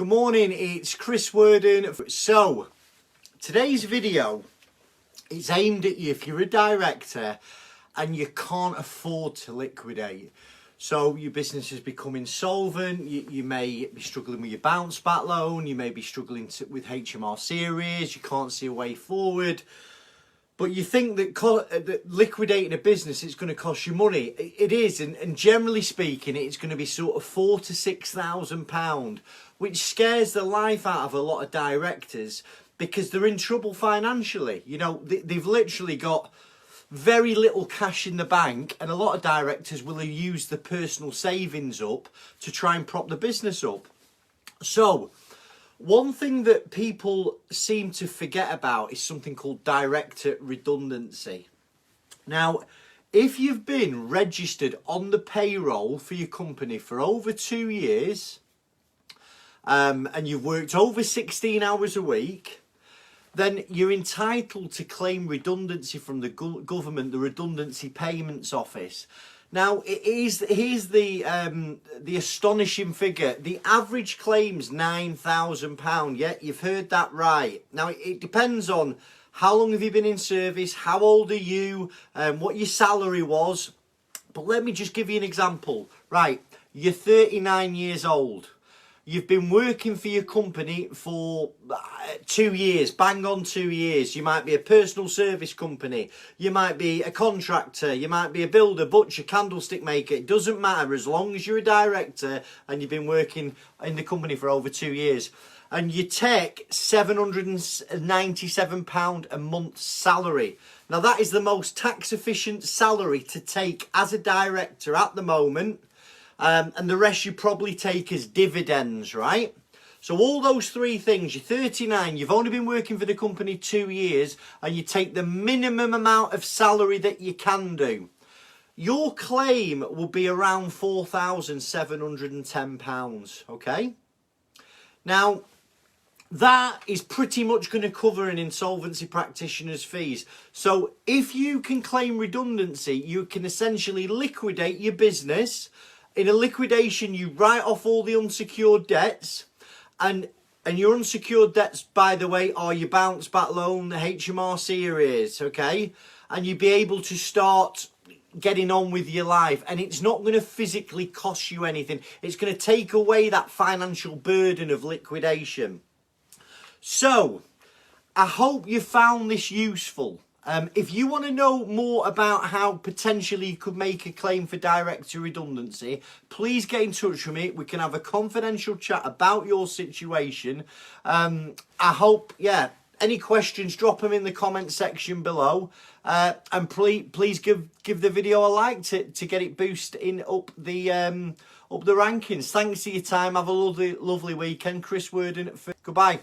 Good morning, it's Chris Worden. So, today's video is aimed at you if you're a director and you can't afford to liquidate. So your business has become insolvent, you may be struggling with your bounce back loan, you may be struggling with HMRC arrears, you can't see a way forward. But you think that liquidating a business is going to cost you money. It is, and generally speaking, it's going to be sort of £4,000 to £6,000, which scares the life out of a lot of directors because they're in trouble financially. You know, they've literally got very little cash in the bank, and a lot of directors will use the personal savings up to try and prop the business up. So, one thing that people seem to forget about is something called director redundancy. Now, if you've been registered on the payroll for your company for over 2 years, and you've worked over 16 hours a week, then you're entitled to claim redundancy from the government, the Redundancy Payments Office. Now, here's the astonishing figure. The average claim's £9,000. Yeah, you've heard that right. Now, it depends on how long have you been in service, how old are you, what your salary was. But let me just give you an example. Right, you're 39 years old. You've been working for your company for 2 years, bang on 2 years. You might be a personal service company. You might be a contractor. You might be a builder, butcher, candlestick maker. It doesn't matter as long as you're a director and you've been working in the company for over 2 years. And you take £797 a month salary. Now that is the most tax efficient salary to take as a director at the moment. And the rest you probably take as dividends, right? So all those three things, you're 39, you've only been working for the company 2 years, and you take the minimum amount of salary that you can do. Your claim will be around £4,710, okay? Now, that is pretty much going to cover an insolvency practitioner's fees. So if you can claim redundancy, you can essentially liquidate your business. In a liquidation, you write off all the unsecured debts, and your unsecured debts, by the way, are your bounce back loan, the HMRC arrears, okay? And you'll be able to start getting on with your life, and it's not going to physically cost you anything. It's going to take away that financial burden of liquidation. So, I hope you found this useful. If you want to know more about how potentially you could make a claim for director redundancy, please get in touch with me. We can have a confidential chat about your situation. I hope, any questions, drop them in the comment section below. And please give the video a like to get it boosting up the rankings. Thanks for your time. Have a lovely weekend. Chris Worden. Goodbye.